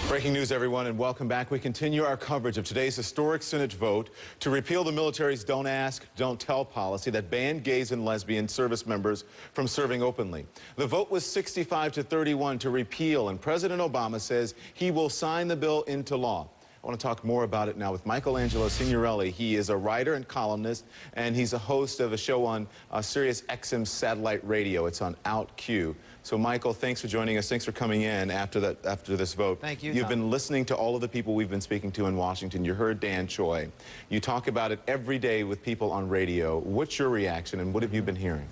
Breaking news, everyone, and welcome back. We continue our coverage of today's historic Senate vote to repeal the military's Don't Ask, Don't Tell policy that banned gays and lesbian service members from serving openly. The vote was 65 to 31 to repeal, and President Obama says he will sign the bill into law. I want to talk more about it now with Michelangelo Signorile. He is a writer and columnist, and he's a host of a show on Sirius XM satellite radio. It's on OutQ. So, Michael, thanks for joining us. Thanks for coming in after this vote. Thank you, You've Tom. been listening to all of the people we've been speaking to in Washington. You heard Dan Choi. You talk about it every day with people on radio. What's your reaction, and what have you been hearing?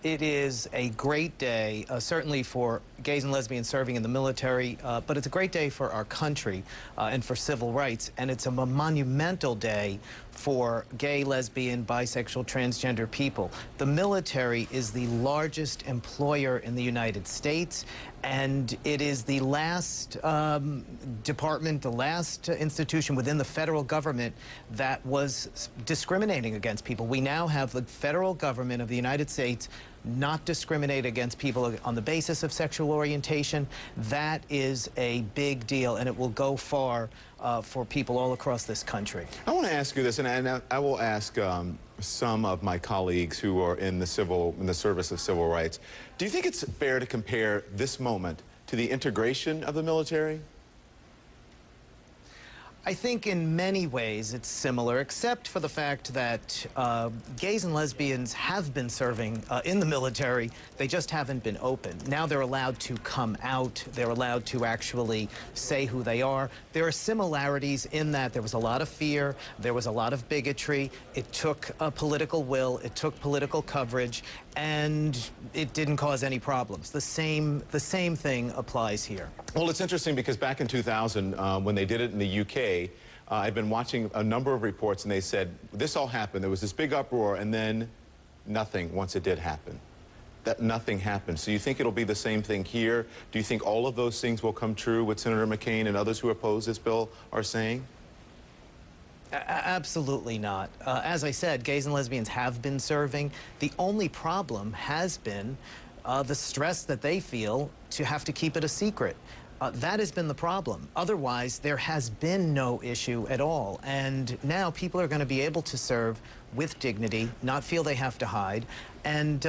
It is a great day, certainly for gays and lesbians serving in the military, but it's a great day for our country and for civil rights, and it's a monumental day for gay, lesbian, bisexual, transgender people. The military is the largest employer in the United States, and it is the last department, the last institution within the federal government that was discriminating against people. We now have the federal government of the United States not discriminate against people on the basis of sexual orientation. That is a big deal, and it will go far for people all across this country. I want to ask you this, and I will ask some of my colleagues who are in the service of civil rights. Do you think it's fair to compare this moment to the integration of the military? I think in many ways it's similar, except for the fact that gays and lesbians have been serving in the military. They just haven't been open. Now they're allowed to come out. They're allowed to actually say who they are. There are similarities in that there was a lot of fear. There was a lot of bigotry. It took political will. It took political coverage, and it didn't cause any problems. The same thing applies here. Well, it's interesting because back in 2000, when they did it in the UK, I've been watching a number of reports, and they said this all happened. There was this big uproar, and then nothing once it did happen. That nothing happened. So you think it'll be the same thing here? Do you think all of those things will come true, what Senator McCain and others who oppose this bill are saying? Absolutely not. As I said, gays and lesbians have been serving. The only problem has been the stress that they feel to have to keep it a secret. That has been the problem. Otherwise, there has been no issue at all. And now people are going to be able to serve with dignity, not feel they have to hide. And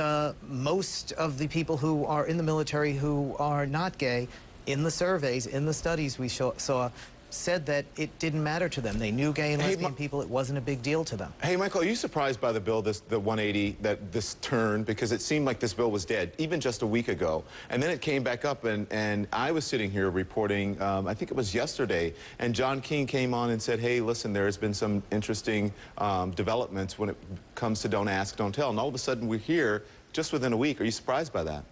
most of the people who are in the military who are not gay, in the surveys, in the studies we saw, said that it didn't matter to them. They knew gay and lesbian people. It wasn't a big deal to them. Hey, Michael, are you surprised by the bill, the 180, that this turn? Because it seemed like this bill was dead, even just a week ago. And then it came back up, and I was sitting here reporting, I think it was yesterday, and John King came on and said, hey, listen, there has been some interesting developments when it comes to Don't Ask, Don't Tell. And all of a sudden, we're here just within a week. Are you surprised by that?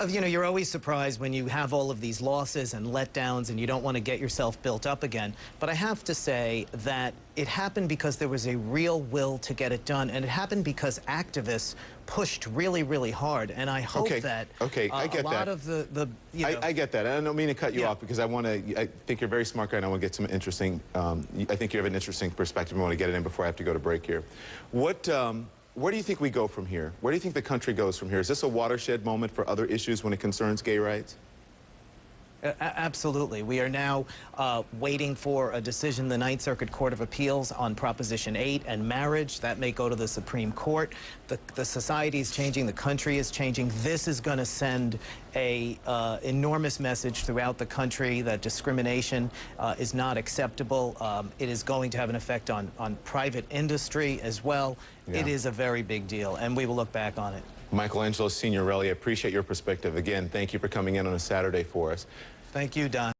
You know, you're always surprised when you have all of these losses and letdowns and you don't want to get yourself built up again. But I have to say that it happened because there was a real will to get it done, and it happened because activists pushed really, really hard. And I hope that I get a lot of you know, I get that. I don't mean to cut you off because I think you're a very smart guy, and I want to get some interesting, I think you have an interesting perspective. I want to get it in before I have to go to break here. Where do you think we go from here? Where do you think the country goes from here? Is this a watershed moment for other issues when it concerns gay rights? Absolutely. We are now waiting for a decision in the Ninth Circuit Court of Appeals on Proposition 8 and marriage. That may go to the Supreme Court. The society is changing. The country is changing. This is going to send a enormous message throughout the country that discrimination is not acceptable. It is going to have an effect on private industry as well. Yeah. It is a very big deal, and we will look back on it. Michelangelo Signorile, I appreciate your perspective. Again, thank you for coming in on a Saturday for us. Thank you, Don.